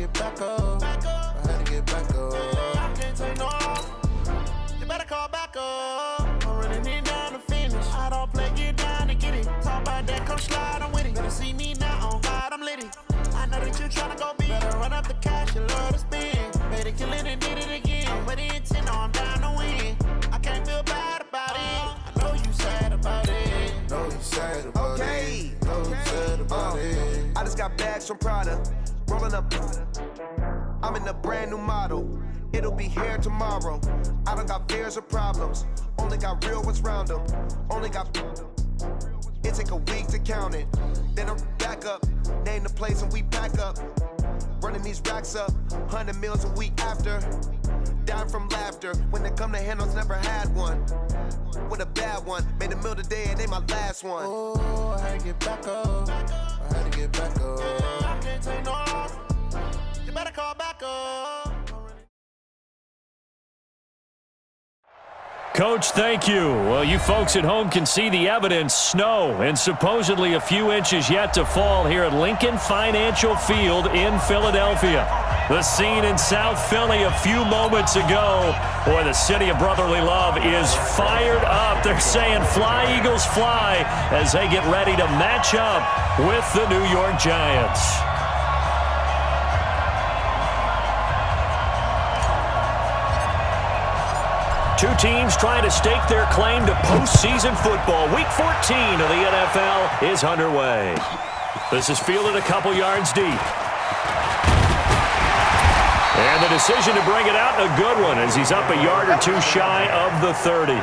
get back up. I had to get back up. I can't take no off. You better call back up. I'm running it down to finish. I don't play, get down to get it. Talk about that, come slide, I'm with it. Better see me now, on God, I'm litty. I know that you tryna go big. Better run up the cash, you love to spend. Made it, kill it, and did it again. I'm with the intent, I'm down to win. I can't feel bad about it. I know you sad about it. Know you sad about it. Know you sad about it. I just got bags from Prada. Rolling up. I'm in a brand new model. It'll be here tomorrow. I don't got fears or problems. Only got real ones round them. Only got. It take a week to count it. Then I'm back up. Name the place and we back up. Running these racks up. 100 meals a week after. Down from laughter. When they come to handles, never had one. With a bad one. Made a meal today and they my last one. Oh, I had to get back up. I had to get back up. I can't take no off. You better call back up. Coach, thank you. Well, you folks at home can see the evidence. Snow and supposedly a few inches yet to fall here at Lincoln Financial Field in Philadelphia. The scene in South Philly a few moments ago. Boy, the city of brotherly love is fired up. They're saying fly, Eagles, fly as they get ready to match up with the New York Giants. Two teams trying to stake their claim to postseason football. Week 14 of the NFL is underway. This is fielded a couple yards deep. And the decision to bring it out, a good one, as he's up a yard or two shy of the 30.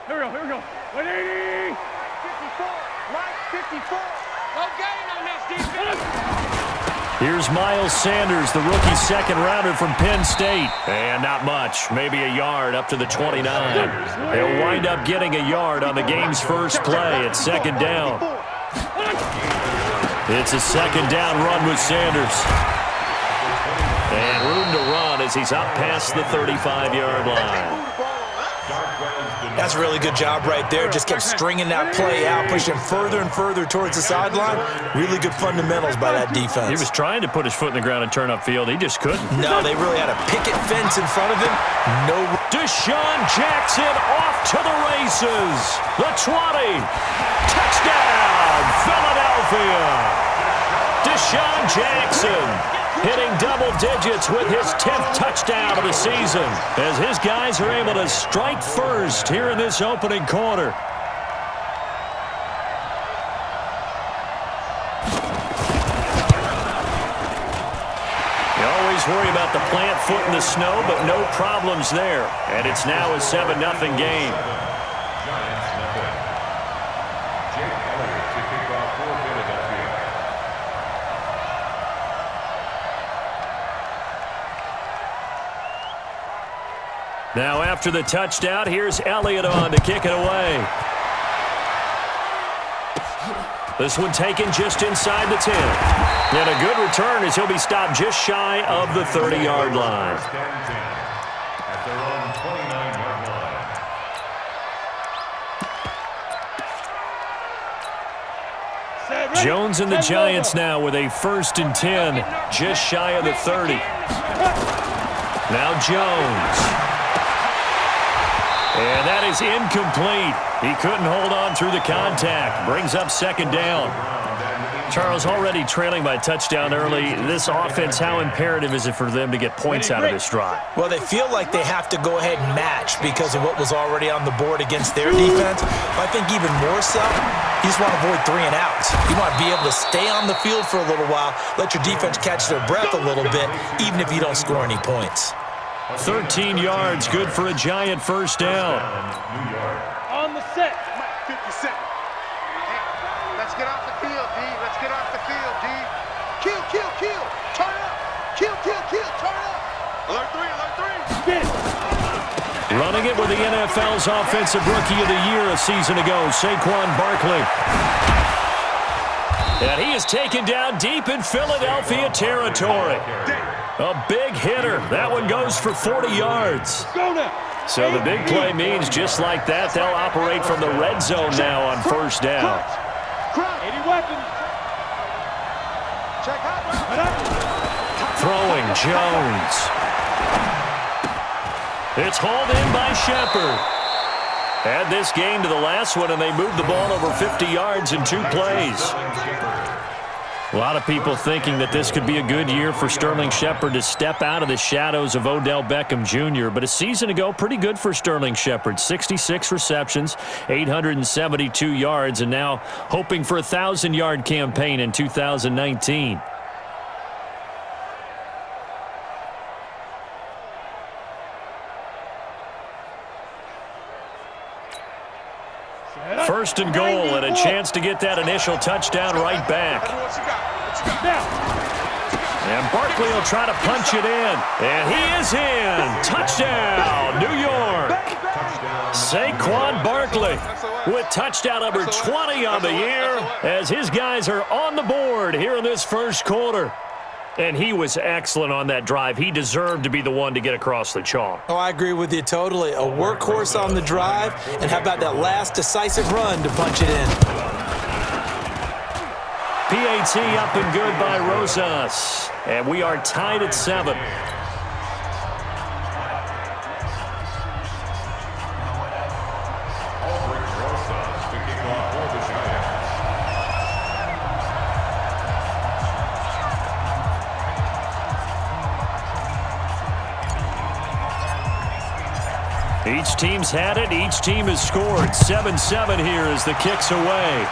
Here we go. 180. 54. Right, 54. No gain on this defense. Here's Miles Sanders, the rookie second rounder from Penn State. And not much, maybe a yard up to the 29. They'll wind up getting a yard on the game's first play at second down. It's a second down run with Sanders. And room to run as he's up past the 35-yard line. That's a really good job right there. Just kept stringing that play out, pushing further and further towards the sideline. Really good fundamentals by that defense. He was trying to put his foot in the ground and turn upfield. He just couldn't. No, they really had a picket fence in front of him. No. Deshaun Jackson off to the races. The 20. Touchdown, Philadelphia. Deshaun Jackson hitting double digits with his 10th touchdown of the season as his guys are able to strike first here in this opening quarter. You always worry about the plant foot in the snow, but no problems there. And it's now a 7-0 game. Now after the touchdown, here's Elliott on to kick it away. This one taken just inside the 10. And a good return as he'll be stopped just shy of the 30-yard line. Jones and the Giants now with a 1st and 10, just shy of the 30. Now Jones. And that is incomplete. He couldn't hold on through the contact. Brings up second down. Charles, already trailing by a touchdown early. This offense, how imperative is it for them to get points out of this drive? Well, they feel like they have to go ahead and match because of what was already on the board against their defense. But I think even more so, you just want to avoid 3 and outs. You want to be able to stay on the field for a little while, let your defense catch their breath a little bit, even if you don't score any points. 13 yards, good for a Giant first down. On the set. 50 seconds. Let's get off the field, D. Let's get off the field, D. Kill. Turn up. Kill. Turn up. Alert 3. Running it with the NFL's Offensive Rookie of the Year a season ago, Saquon Barkley. And he is taken down deep in Philadelphia territory. A big hitter. That one goes for 40 yards. So the big play means just like that, they'll operate from the red zone now on first down. Throwing Jones. It's hauled in by Shepard. Add this game to the last one, and they moved the ball over 50 yards in 2 plays. A lot of people thinking that this could be a good year for Sterling Shepard to step out of the shadows of Odell Beckham Jr. But a season ago, pretty good for Sterling Shepard. 66 receptions, 872 yards, and now hoping for a 1,000-yard campaign in 2019. First and goal, and a chance to get that initial touchdown right back. And Barkley will try to punch it in. And he is in. Touchdown, New York. Saquon Barkley with touchdown number 20 on the year as his guys are on the board here in this first quarter. And he was excellent on that drive. He deserved to be the one to get across the chalk. Oh, I agree with you totally. A workhorse on the drive, and how about that last decisive run to punch it in? PAT up and good by Rosas. And we are tied at 7. Each team's had it. Each team has scored. 7-7 here as the kick's away.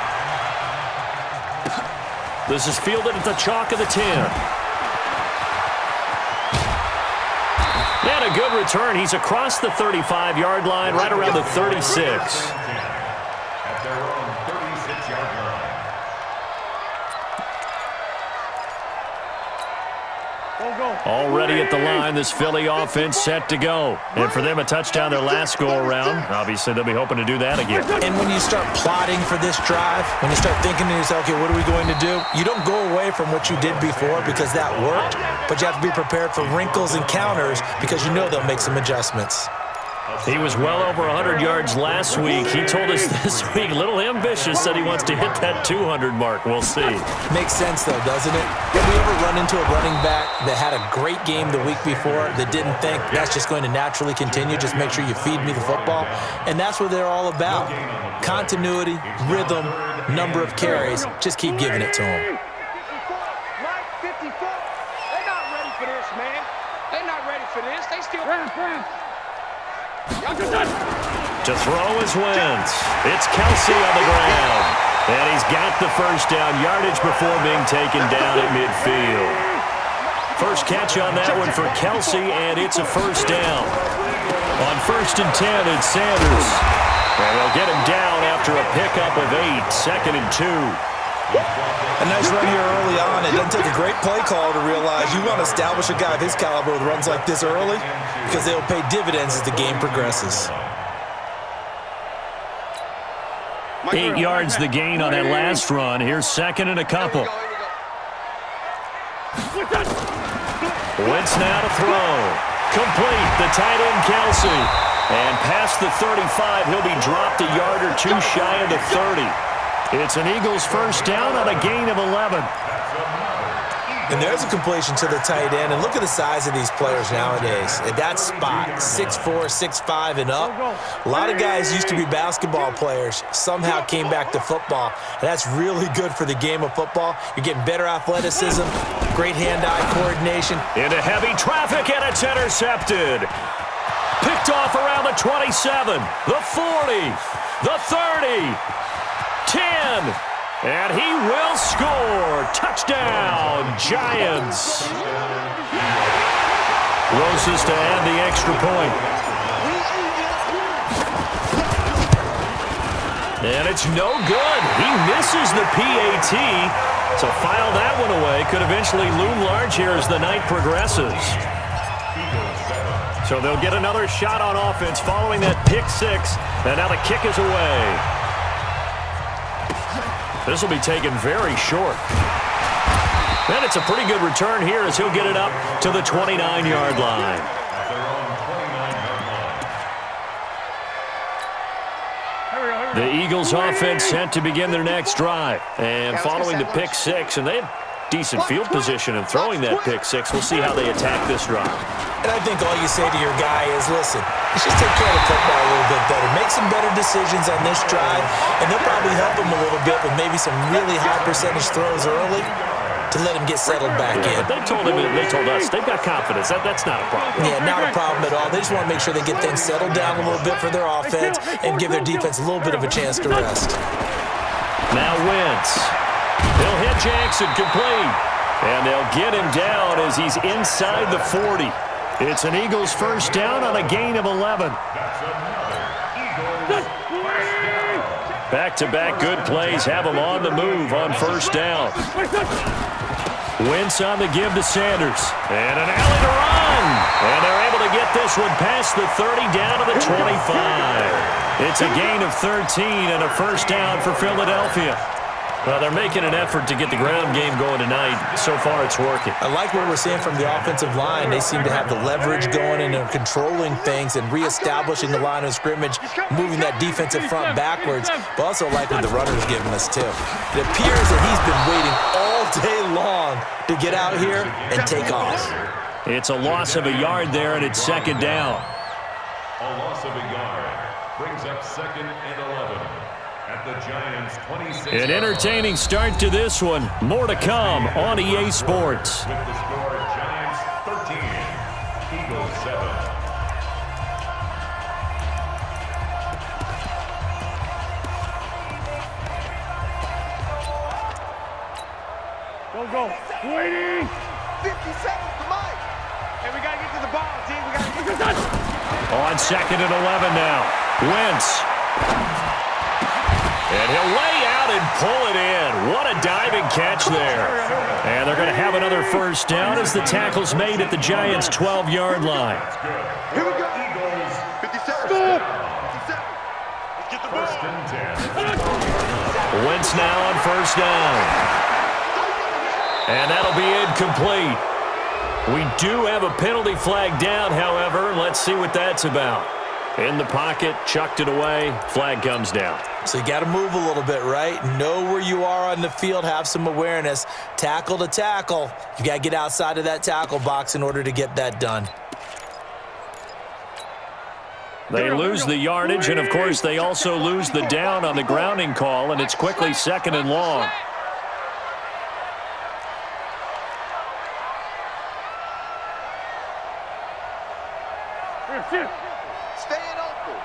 This is fielded at the chalk of the 10. And a good return. He's across the 35-yard line, right around the 36. Already at the line, this Philly offense set to go. And for them, a touchdown their last go-around. Obviously, they'll be hoping to do that again. And when you start plotting for this drive, when you start thinking to yourself, okay, what are we going to do? You don't go away from what you did before because that worked, but you have to be prepared for wrinkles and counters because you know they'll make some adjustments. He was well over 100 yards last week. He told us this week, a little ambitious, said he wants to hit that 200 mark. We'll see. Makes sense, though, doesn't it? Have we ever run into a running back that had a great game the week before that didn't think that's just going to naturally continue? Just make sure you feed me the football. And that's what they're all about. Continuity, rhythm, number of carries. Just keep giving it to them. Mike, 54. They're not ready for this, man. They're not ready for this. They still... To throw is Wentz. It's Kelsey on the ground. And he's got the first down yardage before being taken down at midfield. First catch on that one for Kelsey, and it's a first down. On 1st and 10, it's Sanders. And they'll get him down after a pickup of 8, 2nd and 2. A nice run here early on. It doesn't take a great play call to realize you want to establish a guy of his caliber with runs like this early because they'll pay dividends as the game progresses. 8 yards the gain on that last run. Here's 2nd and a couple. Wentz now to throw. Complete. The tight end, Kelsey. And past the 35, he'll be dropped a yard or 2 shy of the 30. It's an Eagles first down on a gain of 11. And there's a completion to the tight end. And look at the size of these players nowadays. At that spot, 6'4", 6'5", and up. A lot of guys used to be basketball players, somehow came back to football. And that's really good for the game of football. You're getting better athleticism, great hand-eye coordination. Into heavy traffic, and it's intercepted. Picked off around the 27, the 40, the 30. 10, and he will score. Touchdown, Giants. Roses to add the extra point. And it's no good. He misses the PAT. So file that one away. Could eventually loom large here as the night progresses. So they'll get another shot on offense following that pick 6. And now the kick is away. This will be taken very short. And it's a pretty good return here as he'll get it up to the 29-yard line. The Eagles offense set to begin their next drive. And following the pick six, and they had decent field position in throwing that pick six. We'll see how they attack this drive. And I think all you say to your guy is, listen, let's just take care of the football a little bit better. Make some better decisions on this drive, and they'll probably help him a little bit with maybe some really high percentage throws early to let him get settled back in. But they told us, they've got confidence. That's not a problem. Yeah, not a problem at all. They just want to make sure they get things settled down a little bit for their offense and give their defense a little bit of a chance to rest. Now Wentz. He'll hit Jackson complete. And they'll get him down as he's inside the 40. It's an Eagles first down on a gain of 11. Back-to-back good plays have him on the move on first down. Wentz on the give to Sanders. And an alley to run. And they're able to get this one past the 30 down to the 25. It's a gain of 13 and a first down for Philadelphia. Well, they're making an effort to get the ground game going tonight. So far, it's working. I like what we're seeing from the offensive line. They seem to have the leverage going and they're controlling things and reestablishing the line of scrimmage, moving that defensive front backwards, but also like what the runner's giving us, too. It appears that he's been waiting all day long to get out here and take off. It's a loss of a yard there, and it's second down. A loss of a yard brings up second and 11. At the Giants' 26. An entertaining start to this one. More to come on EA Sports. With the score, Giants 13, Eagles 7. Go. Waiting. 50 seconds to Mike. Hey, we got to get to the ball, team. We got to get to the touch. On second and 11 now. Wentz. And he'll lay out and pull it in. What a diving catch there. And they're going to have another first down as the tackle's made at the Giants' 12-yard line. Here we go. 57. 57. Let's get the ball. First and 10. Wentz now on first down. And that'll be incomplete. We do have a penalty flag down, however. Let's see what that's about. In the pocket, chucked it away, flag comes down. So you got to move a little bit, right? Know where you are on the field, have some awareness. Tackle to tackle. You got to get outside of that tackle box in order to get that done. They lose the yardage, and of course they also lose the down on the grounding call, and it's quickly second and long. Staying open.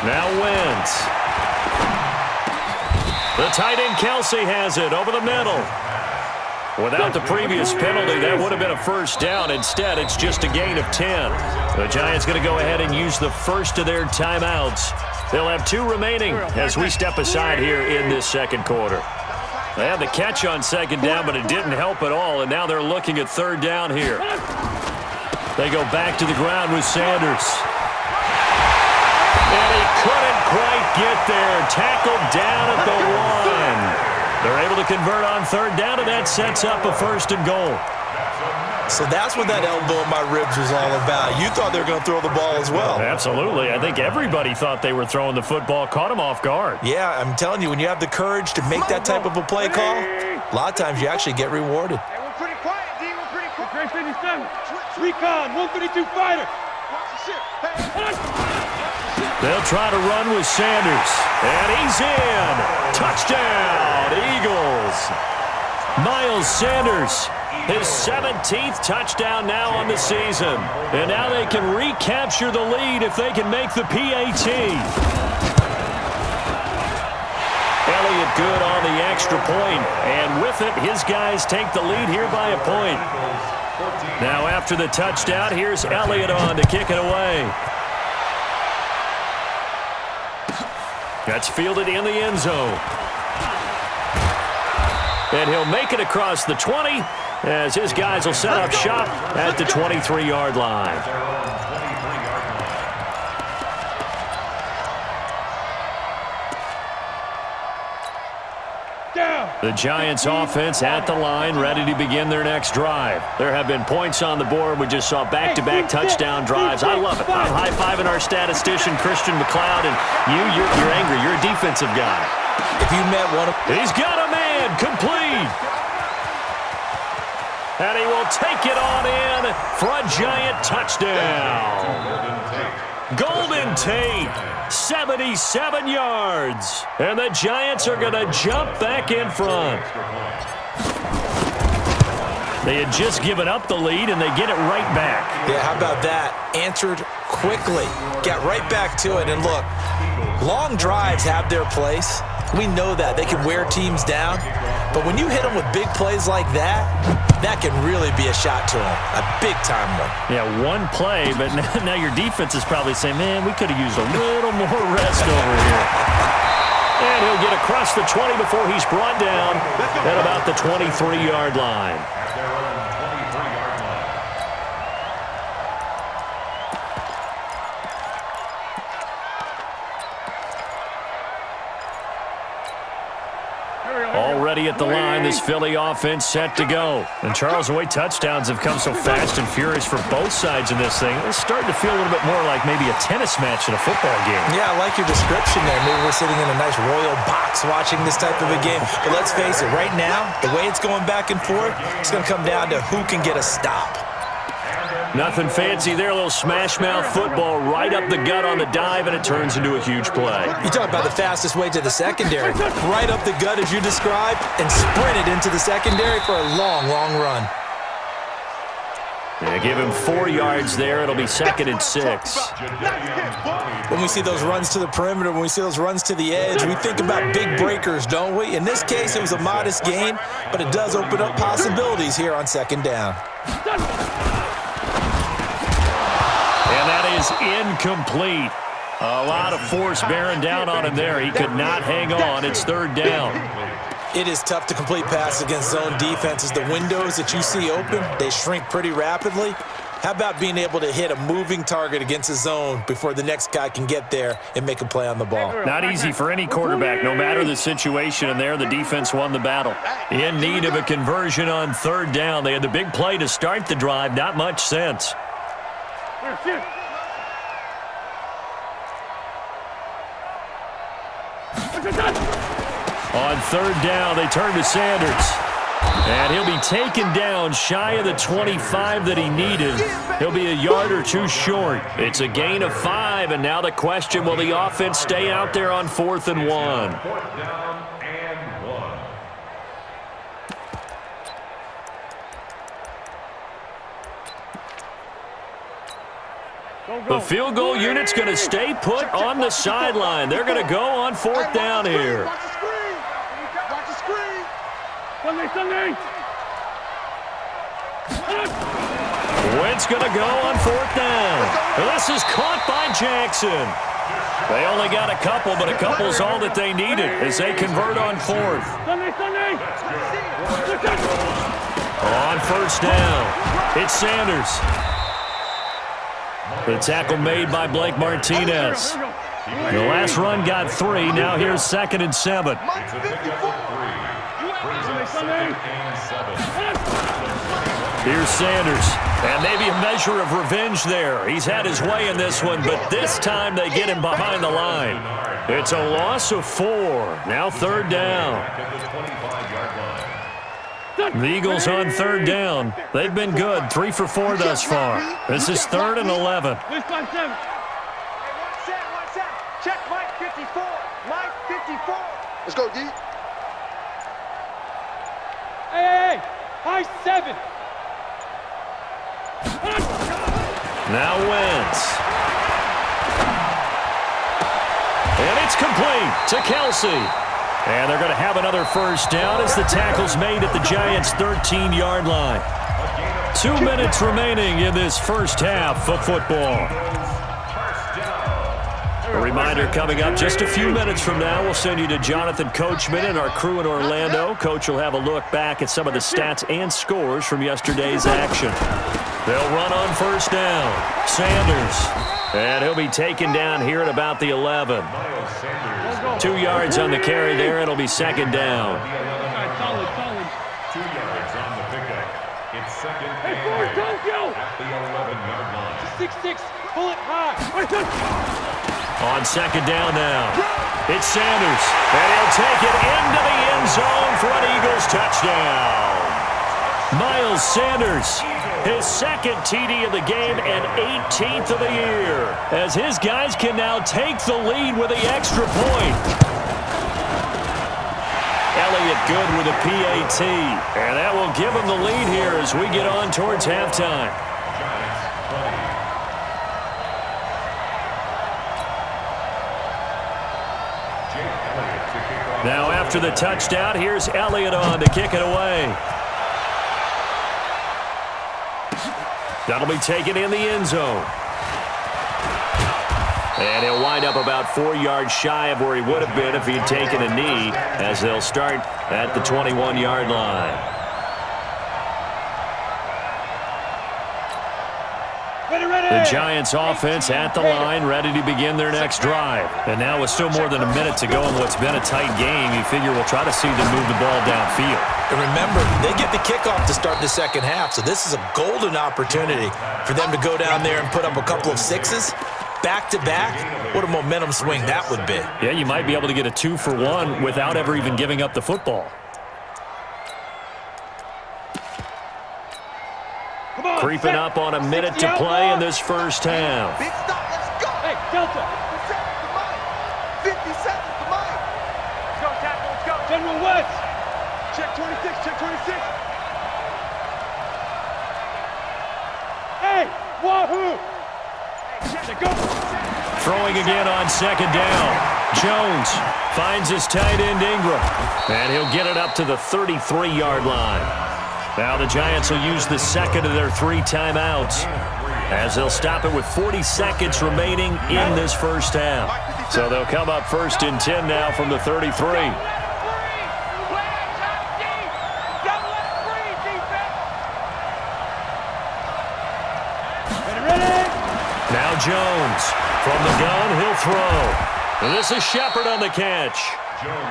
Now Wentz. The tight end Kelsey has it over the middle. Without the previous penalty, that would have been a first down. Instead, it's just a gain of 10. The Giants going to go ahead and use the first of their timeouts. They'll have 2 remaining as we step aside here in this second quarter. They had the catch on second down, but it didn't help at all, and now they're looking at third down here. They go back to the ground with Sanders. And he couldn't quite get there. Tackled down at the 1. They're able to convert on third down, and that sets up a first and goal. So that's what that elbow in my ribs was all about. You thought they were going to throw the ball as well. Absolutely. I think everybody thought they were throwing the football, caught him off guard. Yeah, I'm telling you, when you have the courage to make that type of a play call, a lot of times you actually get rewarded. Hey, we're pretty quiet, D. We're pretty quiet. 57. Recon, 152 fighter. Watch the ship. Hey. They'll try to run with Sanders. And he's in. Touchdown, Eagles. Miles Sanders, his 17th touchdown now on the season. And now they can recapture the lead if they can make the PAT. Elliott good on the extra point. And with it, his guys take the lead here by a point. Now after the touchdown, here's Elliott on to kick it away. That's fielded in the end zone. And he'll make it across the 20 as his guys will set up shop at the 23-yard line. The Giants offense at the line, ready to begin their next drive. There have been points on the board. We just saw back-to-back touchdown drives. I love it. I'm high-fiving our statistician, Christian McLeod, and you're angry. You're a defensive guy. If you met one of... He's got a man, complete. And he will take it on in for a Giant touchdown. Golden Tate, 77 yards. And the Giants are going to jump back in front. They had just given up the lead, and they get it right back. Yeah, how about that? Answered quickly. Got right back to it. And look, long drives have their place. We know that. They can wear teams down. But when you hit them with big plays like that, that can really be a shot to them. A big-time one. Yeah, one play, but now your defense is probably saying, man, we could have used a little more rest over here. And he'll get across the 20 before he's brought down at about the 23-yard line. Already at the line, this Philly offense set to go. And Charles, the way touchdowns have come so fast and furious for both sides in this thing, it's starting to feel a little bit more like maybe a tennis match in a football game. Yeah, I like your description there. Maybe we're sitting in a nice royal box watching this type of a game. But let's face it, right now, the way it's going back and forth, it's going to come down to who can get a stop. Nothing fancy there, a little smash-mouth football right up the gut on the dive, and it turns into a huge play. You talk about the fastest way to the secondary. Right up the gut, as you described, and sprinted into the secondary for a long, long run. Yeah, give him 4 yards there. It'll be 2nd and 6. When we see those runs to the perimeter, when we see those runs to the edge, we think about big breakers, don't we? In this case, it was a modest gain, but it does open up possibilities here on 2nd down. And that is incomplete. A lot of force bearing down on him there. He could not hang on. It's 3rd down. It is tough to complete passes against zone defenses. The windows that you see open, they shrink pretty rapidly. How about being able to hit a moving target against a zone before the next guy can get there and make a play on the ball? Not easy for any quarterback, no matter the situation. And there, the defense won the battle. In need of a conversion on 3rd down. They had the big play to start the drive. Not much sense. On 3rd down, they turn to Sanders. And he'll be taken down shy of the 25 that he needed. He'll be a yard or 2 short. It's a gain of 5, and now the question, will the offense stay out there on 4th and 1? 4th down and 1. The field goal unit's going to stay put on the sideline. They're going to go on 4th down here. Watch the screen. Watch the screen. Sunday. Wentz going to go on 4th down. This is caught by Jackson. They only got a couple, but a couple's all that they needed as they convert on 4th. Sunday. On 1st down, it's Sanders. The tackle made by Blake Martinez. The last run got 3. Now here's 2nd and 7. It's a pickup of 3. Brings up 2nd and 7. Here's Sanders. And maybe a measure of revenge there. He's had his way in this one, but this time they get him behind the line. It's a loss of 4. Now 3rd down. At the 25-yard line. The Eagles on 3rd down. They've been good. 3 for 4 thus far. This is 3rd and 11. This time, 7. Check Mike 54. Mike 54. Let's go, D. Hey. High 7. Now Wentz. And it's complete to Kelsey. And they're going to have another 1st down as the tackle's made at the Giants' 13-yard line. 2 minutes remaining in this first half of football. A reminder coming up just a few minutes from now, we'll send you to Jonathan Coachman and our crew in Orlando. Coach will have a look back at some of the stats and scores from yesterday's action. They'll run on 1st down. Sanders. And he'll be taken down here at about the 11. 2 yards on the carry there. It'll be 2nd down. On second down now, it's Sanders, and he'll take it into the end zone for an Eagles touchdown. Miles Sanders, his second TD of the game and 18th of the year, as his guys can now take the lead with the extra point. Elliott good with a PAT, and that will give him the lead here as we get on towards halftime. Now after the touchdown, here's Elliott on to kick it away. That'll be taken in the end zone. And he'll wind up about 4 yards shy of where he would have been if he had taken a knee, as they'll start at the 21-yard line. The Giants offense at the line, ready to begin their next drive. And now with still more than a minute to go in what's been a tight game, you figure we'll try to see them move the ball downfield. And remember, they get the kickoff to start the second half, so this is a golden opportunity for them to go down there and put up a couple of sixes. Back-to-back, what a momentum swing that would be. Yeah, you might be able to get a 2-for-1 without ever even giving up the football. Creeping up on a minute to play in this first half. Big stop, let's go. Hey, Delta. 50 seconds to mine. Let's go, tackle, let's go. General West. Check 26, check 26. Hey, wahoo. Hey, go. Throwing again on second down. Jones finds his tight end Ingram, and he'll get it up to the 33-yard line. Now the Giants will use the second of their 3 timeouts, as they'll stop it with 40 seconds remaining in this first half. So they'll come up first and 10 now from the 33. Now Jones from the gun, he'll throw. And this is Shepard on the catch.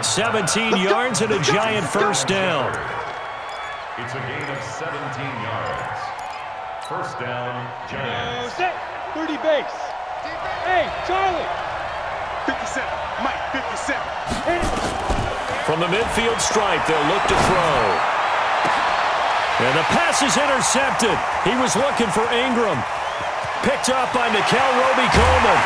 17 yards and a Giant first down. It's a gain of 17 yards. First down, Giants. 30 base. Hey, Charlie. 57, Mike, 57. From the midfield stripe, they'll look to throw. And the pass is intercepted. He was looking for Ingram. Picked up by Nickel Roby-Coleman.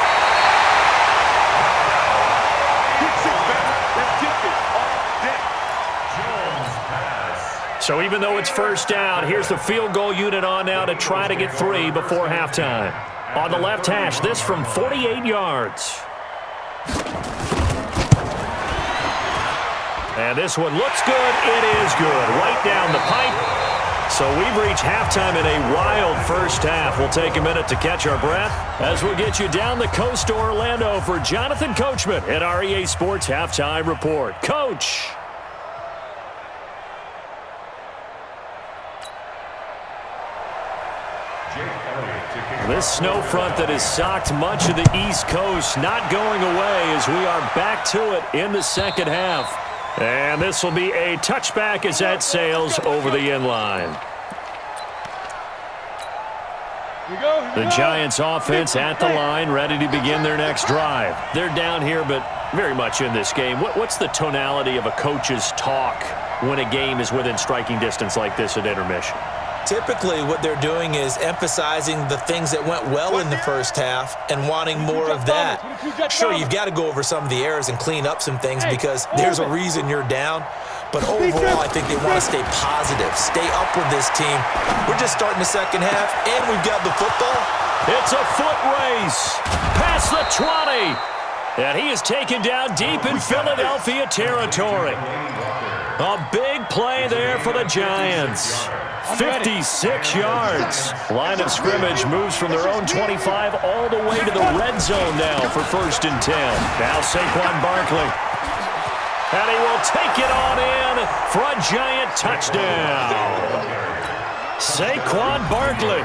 So even though it's first down, here's the field goal unit on now to try to get 3 before halftime. On the left hash, this from 48 yards. And this one looks good. It is good. Right down the pipe. So we've reached halftime in a wild first half. We'll take a minute to catch our breath as we'll get you down the coast to Orlando for Jonathan Coachman at our EA Sports Halftime Report. Coach. This snow front that has socked much of the East Coast not going away as we are back to it in the second half. And this will be a touchback as that sails over the end line. The Giants offense at the line, ready to begin their next drive. They're down here, but very much in this game. What's the tonality of a coach's talk when a game is within striking distance like this at intermission? Typically, what they're doing is emphasizing the things that went well in the first half and wanting more of that. Sure, you've got to go over some of the errors and clean up some things because there's a reason you're down. But overall, I think they want to stay positive, stay up with this team. We're just starting the second half, and we've got the football. It's a foot race past the 20. And he is taken down deep in Philadelphia territory. A big play there for the Giants. 56 yards. Line of scrimmage moves from their own 25 all the way to the red zone now for first and 10. Now Saquon Barkley. And he will take it on in for a Giant touchdown. Saquon Barkley,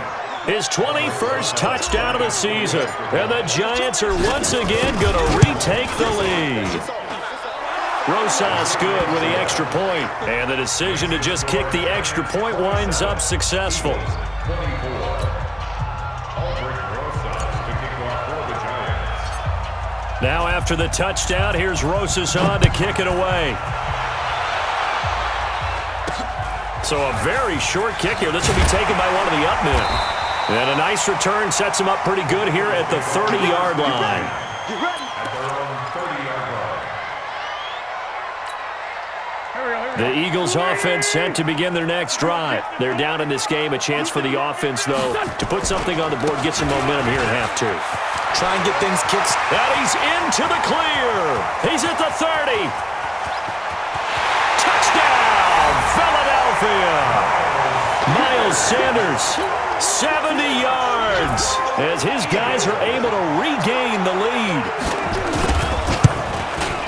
his 21st touchdown of the season. And the Giants are once again going to retake the lead. Rosas good with the extra point, and the decision to just kick the extra point winds up successful. Now after the touchdown, here's Rosas on to kick it away. So a very short kick here. This will be taken by one of the up men. And a nice return sets him up pretty good here at the 30-yard line. The Eagles offense set to begin their next drive. They're down in this game. A chance for the offense, though, to put something on the board, get some momentum here at half two. Try and get things kicked. And he's into the clear. He's at the 30. Touchdown, Philadelphia. Miles Sanders, 70 yards, as his guys are able to regain the lead.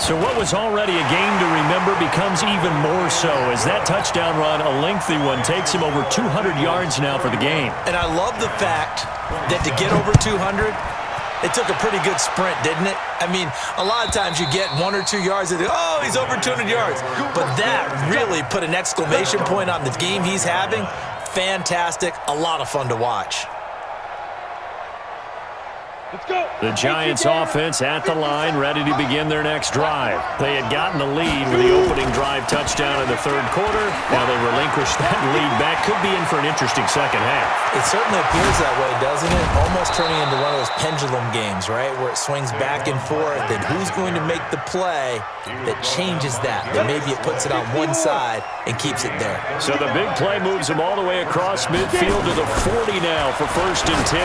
So what was already a game to remember becomes even more so as that touchdown run, a lengthy one, takes him over 200 yards now for the game. And I love the fact that to get over 200, it took a pretty good sprint, didn't it? I mean, a lot of times you get 1 or 2 yards and, oh, he's over 200 yards. But that really put an exclamation point on the game he's having. Fantastic. A lot of fun to watch. Let's go. The Giants offense at the line, ready to begin their next drive. They had gotten the lead with the opening drive touchdown in the third quarter. Now they relinquish that lead back. Could be in for an interesting second half. It certainly appears that way, doesn't it? Almost turning into one of those pendulum games, right, where it swings back and forth, and who's going to make the play that changes that? That maybe it puts it on one side and keeps it there. So the big play moves them all the way across midfield to the 40 now for 1st and 10.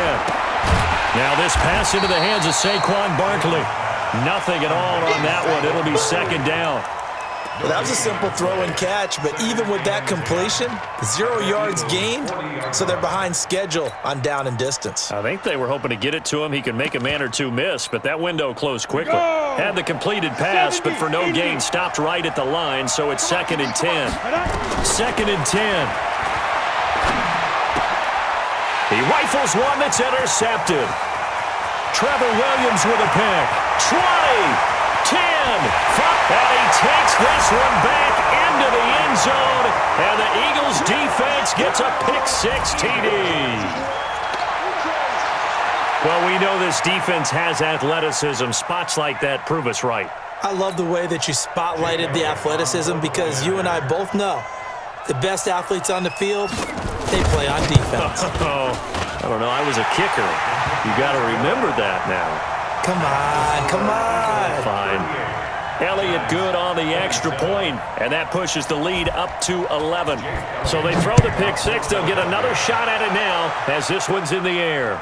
Now this pass into the hands of Saquon Barkley. Nothing at all on that one. It'll be 2nd down. Well, that was a simple throw and catch, but even with that completion, 0 yards gained, so they're behind schedule on down and distance. I think they were hoping to get it to him. He could make a man or two miss, but that window closed quickly. Had the completed pass, but for no gain, stopped right at the line, so it's 2nd and 10. 2nd and 10. He rifles one that's intercepted. Trevor Williams with a pick. 20, 10, 5, and he takes this one back into the end zone, and the Eagles defense gets a pick-6 TD. Well, we know this defense has athleticism. Spots like that prove us right. I love the way that you spotlighted the athleticism because you and I both know the best athletes on the field, they play on defense. Oh, I don't know. I was a kicker. You got to remember that now. Come on, come on. Fine. Elliott good on the extra point, and that pushes the lead up to 11. So they throw the pick-6. They'll get another shot at it now as this one's in the air.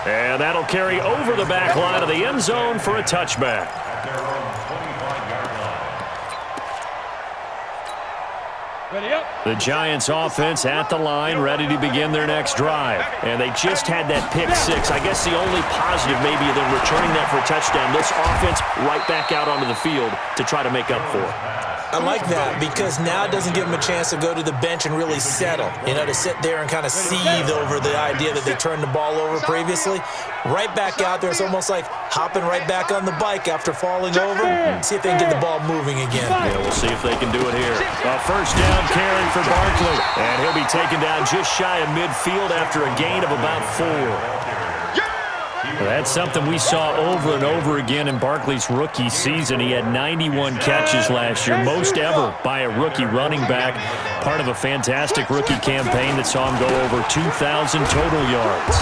And that'll carry over the back line of the end zone for a touchback. Ready up. The Giants offense at the line, ready to begin their next drive. And they just had that pick-6. I guess the only positive maybe of them returning that for a touchdown. This offense right back out onto the field to try to make up for it. I like that because now it doesn't give them a chance to go to the bench and really settle. You know, to sit there and kind of seethe over the idea that they turned the ball over previously. Right back out there, it's almost like hopping right back on the bike after falling over. See if they can get the ball moving again. Yeah, we'll see if they can do it here. A 1st down carry for Barkley. And he'll be taken down just shy of midfield after a gain of about 4. Well, that's something we saw over and over again in Barkley's rookie season. He had 91 catches last year, most ever by a rookie running back, part of a fantastic rookie campaign that saw him go over 2,000 total yards.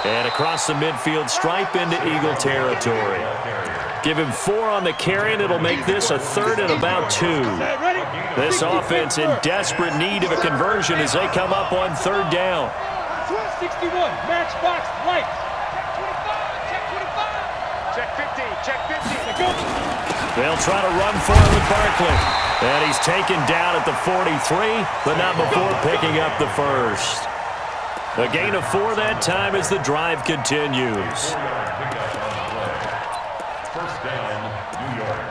And across the midfield stripe into Eagle territory. Give him 4 on the carry, and it'll make this a 3rd and about 2. This offense in desperate need of a conversion as they come up on 3rd down. 61, matchbox, lights. Check 50. They'll try to run for it with Barkley. And he's taken down at the 43, but not before picking up the 1st. A gain of 4 that time as the drive continues. 1st down, New York.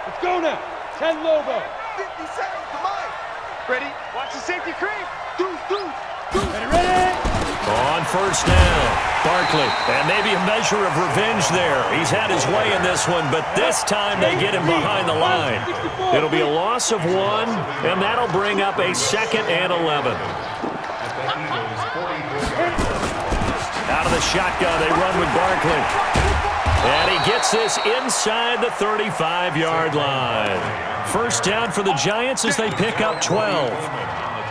Let's go now. 10 Lobo. 50 seconds, come on. Ready? Watch the safety creep. Ready? On 1st down, Barkley, and maybe a measure of revenge there. He's had his way in this one, but this time they get him behind the line. It'll be a loss of 1, and that'll bring up a 2nd and 11. Out Out of the shotgun, they run with Barkley. And he gets this inside the 35-yard line. First down for the Giants as they pick up 12.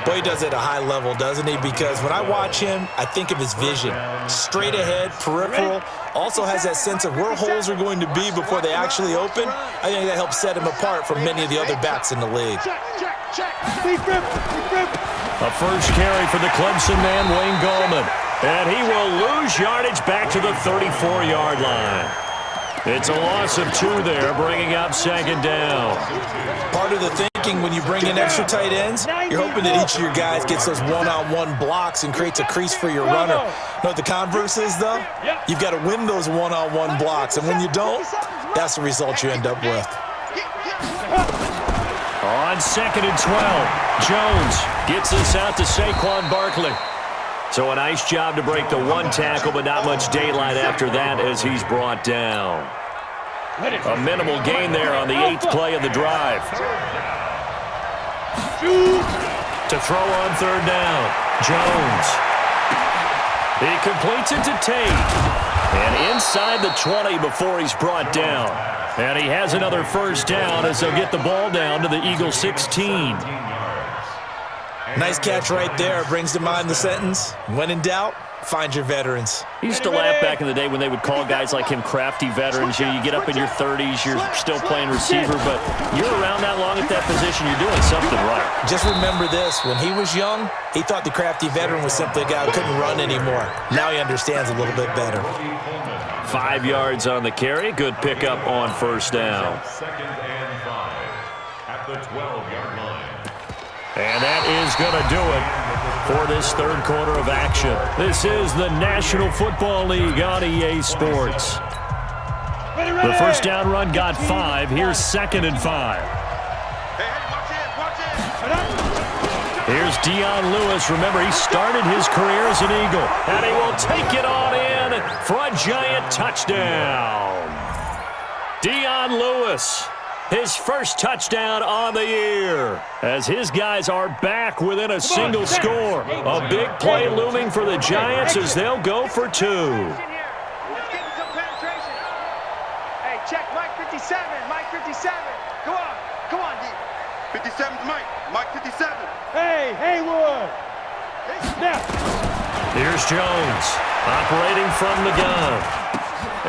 Boy, he does it at a high level, doesn't he? Because when I watch him, I think of his vision. Straight ahead, peripheral. Also has that sense of where holes are going to be before they actually open. I think that helps set him apart from many of the other backs in the league. A first carry for the Clemson man, Wayne Gallman. And he will lose yardage back to the 34-yard line. It's a loss of 2 there, bringing up second down. Part of the thinking when you bring in extra tight ends, you're hoping that each of your guys gets those one-on-one blocks and creates a crease for your runner. You know what the converse is, though? You've got to win those one-on-one blocks, and when you don't, that's the result you end up with. On 2nd and 12, Jones gets this out to Saquon Barkley. So a nice job to break the 1 tackle, but not much daylight after that as he's brought down. A minimal gain there on the 8th play of the drive. To throw on 3rd down, Jones. He completes it to Tate. And inside the 20 before he's brought down. And he has another first down as they'll get the ball down to the Eagles 16. Nice catch right there. Brings to mind the sentence, when in doubt, find your veterans. He used to laugh back in the day when they would call guys like him crafty veterans. You get up in your 30s, you're still playing receiver, but you're around that long at that position, you're doing something right. Just remember this, when he was young, he thought the crafty veteran was simply a guy who couldn't run anymore. Now he understands a little bit better. 5 yards on the carry. Good pickup on first down. 2nd and 5 at the 12-yard line. And that is going to do it for this 3rd quarter of action. This is the National Football League on EA Sports. The first down run got 5. Here's 2nd and 5. Here's Dion Lewis. Remember, he started his career as an Eagle. And he will take it on in for a giant touchdown. Dion Lewis. His first touchdown on the year as his guys are back within a single score. A big play looming for the Giants as they'll go for 2. Hey, check Mike 57. Mike 57. Come on, D. 57's Mike. Mike 57. Hey, Haywood. Now. Here's Jones operating from the gun.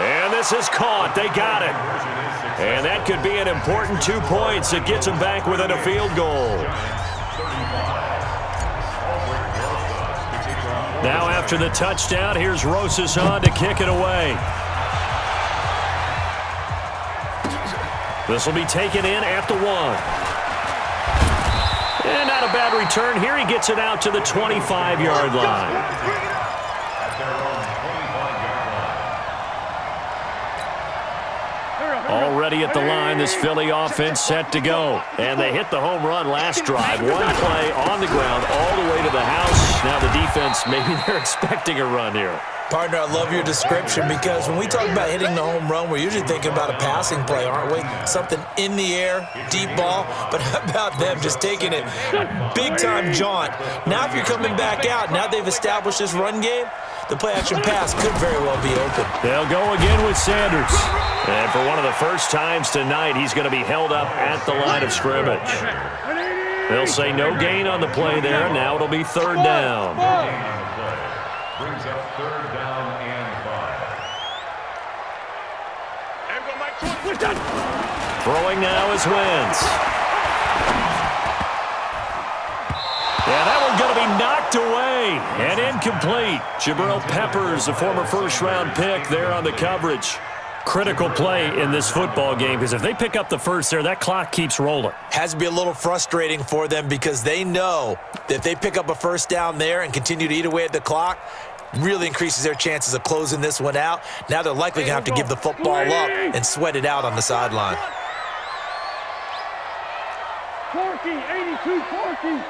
And this is caught. They got it. And that could be an important 2 points that gets them back within a field goal. Now after the touchdown, here's Rosas on to kick it away. This will be taken in at the 1. And not a bad return here. He gets it out to the 25-yard line. Already at the line, this Philly offense set to go. And they hit the home run last drive. 1 play on the ground all the way to the house. Now the defense, maybe they're expecting a run here. Partner, I love your description because when we talk about hitting the home run, we're usually thinking about a passing play, aren't we? Something in the air, deep ball. But how about them just taking it big-time jaunt? Now if you're coming back out, now they've established this run game, the play-action pass could very well be open. They'll go again with Sanders. And for one of the first times tonight, he's going to be held up at the line of scrimmage. They'll say no gain on the play there. Now it'll be 3rd down. Brings up 3rd down and 5. Throwing now is Wentz. Yeah, that one's going to be knocked away and incomplete. Jabril Peppers, a former first-round pick there on the coverage. Critical play in this football game because if they pick up the first there, that clock keeps rolling. Has to be a little frustrating for them because they know that if they pick up a first down there and continue to eat away at the clock, really increases their chances of closing this one out. Now they're likely going to have to give the football up and sweat it out on the sideline. Corky, 82, Corky.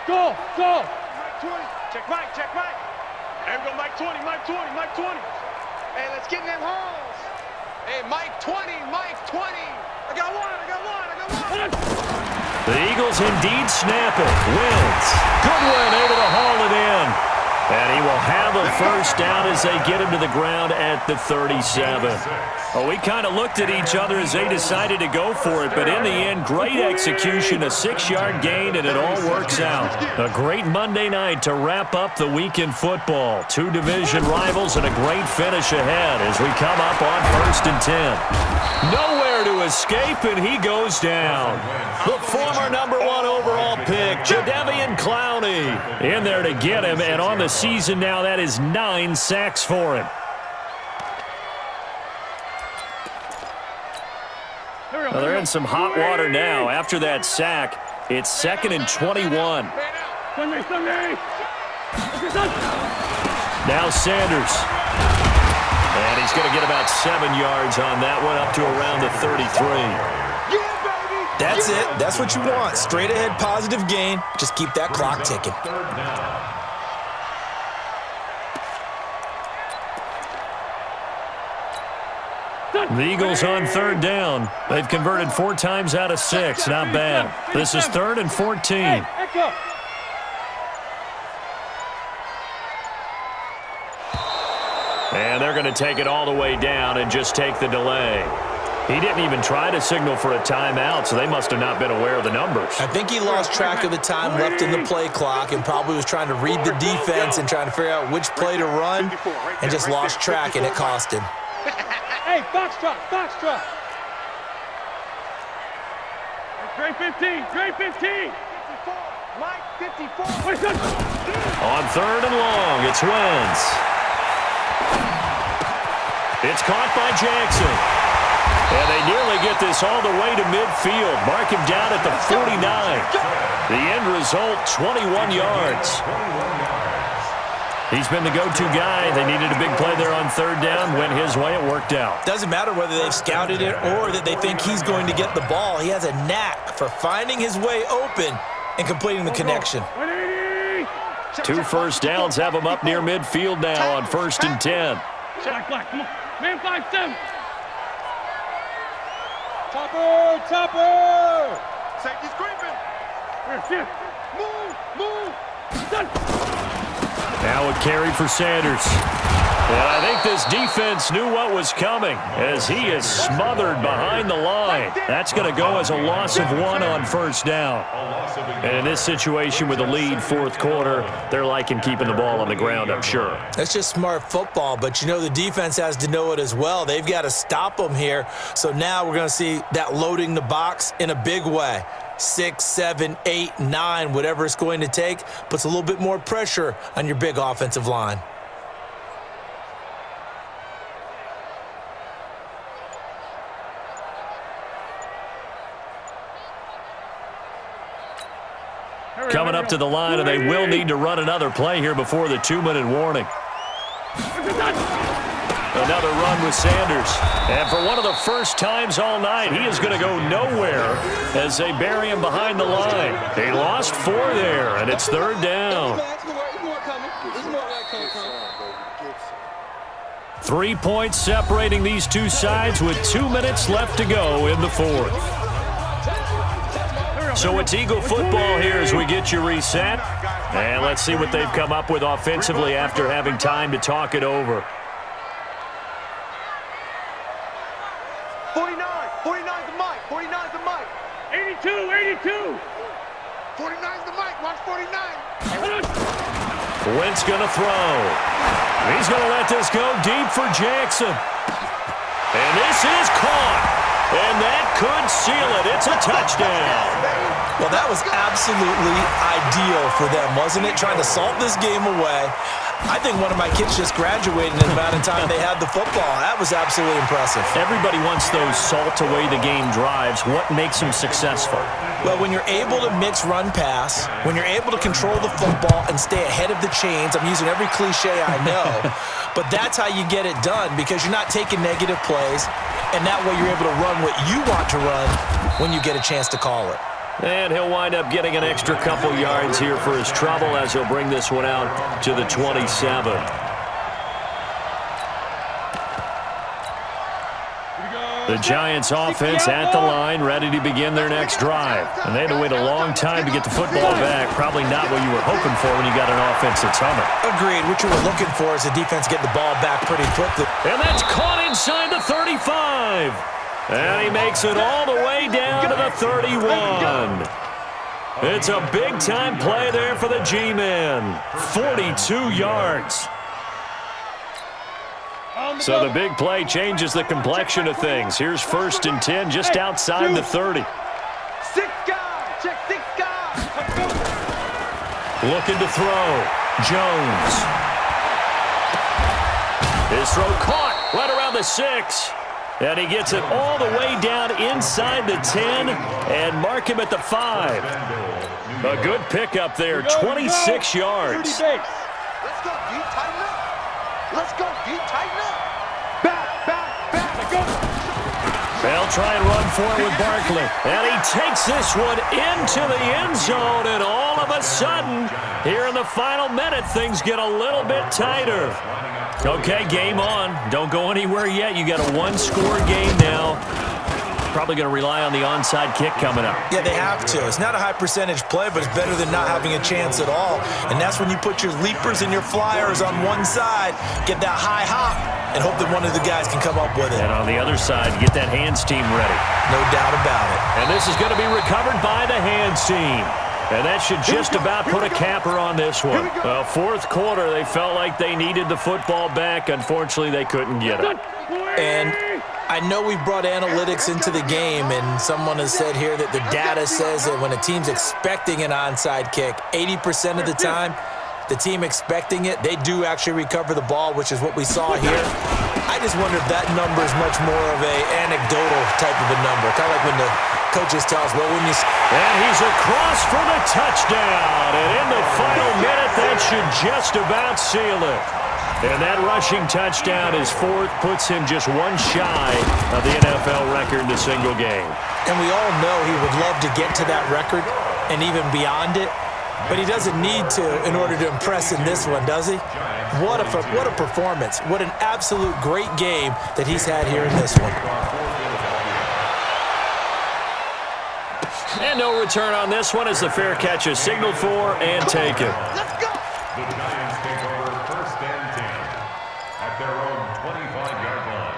Go. Mike 20. Check Mike. There we go, Mike 20. Hey, let's get in them holes. Hey, Mike 20. I got one. The Eagles indeed snap it. Wins. Goodwin able to haul it in. And he will have a first down as they get him to the ground at the 37. Well, we kind of looked at each other as they decided to go for it, but in the end, great execution, a 6-yard gain, and it all works out. A great Monday night to wrap up the week in football. 2 division rivals and a great finish ahead as we come up on 1st and 10. Nowhere to escape, and he goes down. The former number 1 overall pick, Jadeveon Clowney, in there to get him, and on the season now, that is 9 sacks for him. Well, they're in some hot water now. After that sack, it's 2nd and 21. Now Sanders. And he's going to get about 7 yards on that one, up to around the 33. That's it. That's what you want. Straight ahead positive gain. Just keep that clock ticking. The Eagles on 3rd down. They've converted 4 times out of 6. Not bad. This is 3rd and 14. And they're going to take it all the way down and just take the delay. He didn't even try to signal for a timeout, so they must have not been aware of the numbers. I think he lost track of the time left in the play clock and probably was trying to read the defense and trying to figure out which play to run and just lost track, and it cost him. Hey, foxtrot, foxtrot. Great 15, great 15. 54, Mike, 54. On 3rd and long, it's Wentz. It's caught by Jackson. And they nearly get this all the way to midfield. Mark him down at the 49. The end result, 21 yards. He's been the go-to guy. They needed a big play there on 3rd down. Went his way. It worked out. Doesn't matter whether they've scouted it or that they think he's going to get the ball. He has a knack for finding his way open and completing the connection. 2 first downs have him up near midfield now on 1st and 10. Black, come on. Man 5-7. Topper, topper. Safety's creeping. Move. Done. Now a carry for Sanders. And I think this defense knew what was coming as he is smothered behind the line. That's going to go as a loss of 1 on 1st down. And in this situation with the lead 4th quarter, they're liking keeping the ball on the ground, I'm sure. That's just smart football, but you know the defense has to know it as well. They've got to stop them here. So now we're going to see that loading the box in a big way. 6, 7, 8, 9, whatever it's going to take, puts a little bit more pressure on your big offensive line. Coming up to the line, and they will need to run another play here before the 2-minute warning. Another run with Sanders. And for one of the first times all night, he is going to go nowhere as they bury him behind the line. He lost 4 there, and it's 3rd down. 3 points separating these two sides with 2 minutes left to go in the 4th. So it's Eagle football here as we get you reset. And let's see what they've come up with offensively after having time to talk it over. 49's the mic. 49's the mic. 82. 49's the mic. Watch 49. Wentz going to throw. He's going to let this go deep for Jackson. And this is caught. And that could seal it. It's a touchdown. Well, that was absolutely ideal for them, wasn't it? Trying to salt this game away. I think one of my kids just graduated in the amount of time they had the football. That was absolutely impressive. Everybody wants those salt away the game drives. What makes them successful? Well, when you're able to mix run-pass, when you're able to control the football and stay ahead of the chains, I'm using every cliche I know, but that's how you get it done because you're not taking negative plays, and that way you're able to run what you want to run when you get a chance to call it. And he'll wind up getting an extra couple yards here for his trouble as he'll bring this one out to the 27. Here we go. The Giants offense at the line, ready to begin their next drive. And they had to wait a long time to get the football back. Probably not what you were hoping for when you got an offense that's humming. Agreed. What you were looking for is the defense getting the ball back pretty quickly. And that's caught inside the 35. And he makes it all the way down to the 31. It's a big-time play there for the G-Men. 42 yards. So the big play changes the complexion of things. Here's 1st and 10 just outside the 30. 6 guys. Check 6 guys. Looking to throw. Jones. His throw caught right around the 6. And he gets it all the way down inside the 10 and mark him at the 5. A good pickup there, 26 yards. Let's go, D. Tighten up. Let's go, D. Tighten up. Back. Go. They'll try and run for it with Barkley. And he takes this one into the end zone. And all of a sudden, here in the final minute, things get a little bit tighter. Okay, game on. Don't go anywhere yet. You got a one-score game now. Probably going to rely on the onside kick coming up. Yeah, they have to. It's not a high-percentage play, but it's better than not having a chance at all. And that's when you put your leapers and your flyers on one side, get that high hop, and hope that one of the guys can come up with it. And on the other side, get that hands team ready. No doubt about it. And this is going to be recovered by the hands team. And that should just about put a capper on this one. Well, 4th quarter, they felt like they needed the football back. Unfortunately, they couldn't get it. And I know we've brought analytics into the game, and someone has said here that the data says that when a team's expecting an onside kick, 80% of the time, the team expecting it, they do actually recover the ball, which is what we saw here. I just wonder if that number is much more of a anecdotal type of a number, kind of like when the coaches tell us, well, when you... And he's across for the touchdown. And in the final minute, that should just about seal it. And that rushing touchdown, his 4th, puts him just one shy of the NFL record in a single game. And we all know he would love to get to that record and even beyond it. But he doesn't need to in order to impress in this one, does he? What a performance. What an absolute great game that he's had here in this one. And no return on this one as the fair catch is signaled for and taken. Let's go. The Giants take over 1st and 10 at their own 25-yard line.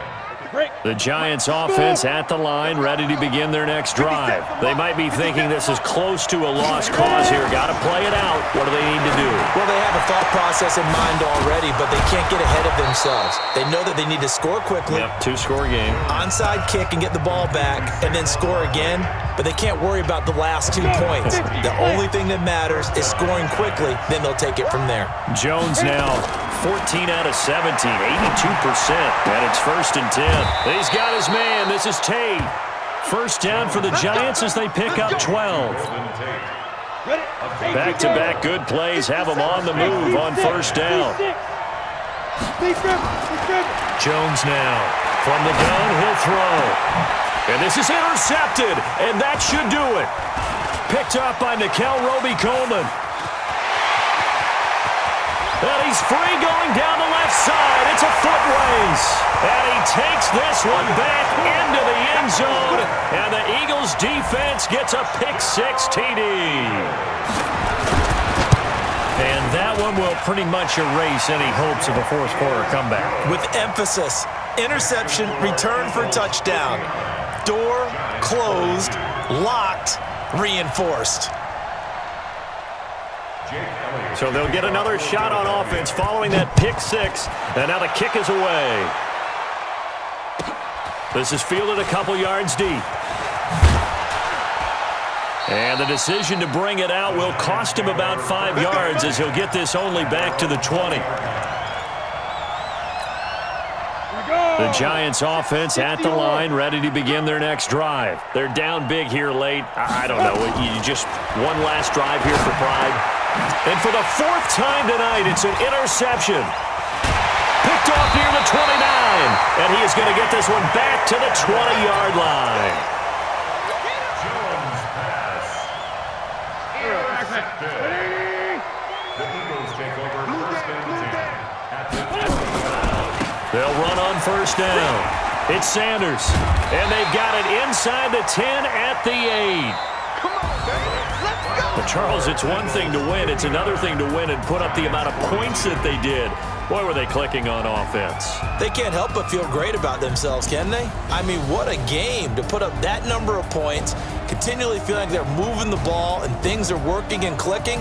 The Giants offense at the line, ready to begin their next drive. They might be thinking this is close to a lost cause here. Got to play it out. What do they need to do? Well, they have a thought process in mind already, but they can't get ahead of themselves. They know that they need to score quickly. Yep, 2-score game. Onside kick and get the ball back, and then score again. But they can't worry about the last 2 points. The only thing that matters is scoring quickly, then they'll take it from there. Jones now 14 out of 17, 82%. And it's 1st and 10. He's got his man. This is Tate. 1st down for the Giants as they pick up 12. Back-to-back good plays have them on the move on 1st down. Jones now from the gun, he'll throw. And this is intercepted, and that should do it. Picked up by Nickel Roby-Coleman. And he's free going down the left side. It's a foot race. And he takes this one back into the end zone. And the Eagles defense gets a pick-6 TD. And that one will pretty much erase any hopes of a 4th quarter comeback. With emphasis, interception, return for touchdown. Door closed, locked, reinforced. So they'll get another shot on offense following that pick-6. And now the kick is away. This is fielded a couple yards deep. And the decision to bring it out will cost him about 5 yards as he'll get this only back to the 20. The Giants offense at the line, ready to begin their next drive. They're down big here late. I don't know. You just one last drive here for pride. And for the 4th time tonight, it's an interception. Picked off near the 29. And he is going to get this one back to the 20-yard line. Jones pass. Intercepted. The Eagles take over 1st and 10 at the 20. They'll run on 1st down. It's Sanders, and they've got it inside the 10 at the 8. Come on, baby. Let's go. But Charles, it's one thing to win. It's another thing to win and put up the amount of points that they did. Boy, were they clicking on offense. They can't help but feel great about themselves, can they? I mean, what a game to put up that number of points, continually feeling like they're moving the ball and things are working and clicking.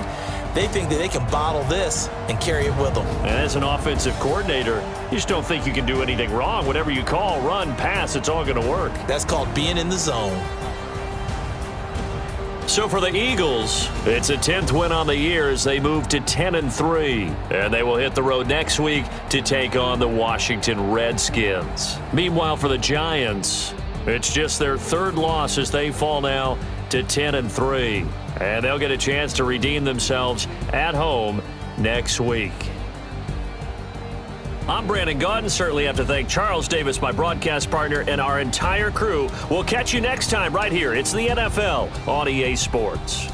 They think that they can bottle this and carry it with them. And as an offensive coordinator, you just don't think you can do anything wrong. Whatever you call, run, pass, it's all going to work. That's called being in the zone. So for the Eagles, it's a 10th win on the year as they move to 10-3. And they will hit the road next week to take on the Washington Redskins. Meanwhile, for the Giants, it's just their third loss as they fall now to 10-3. And they'll get a chance to redeem themselves at home next week. I'm Brandon Gaudin. Certainly have to thank Charles Davis, my broadcast partner, and our entire crew. We'll catch you next time right here. It's the NFL on EA Sports.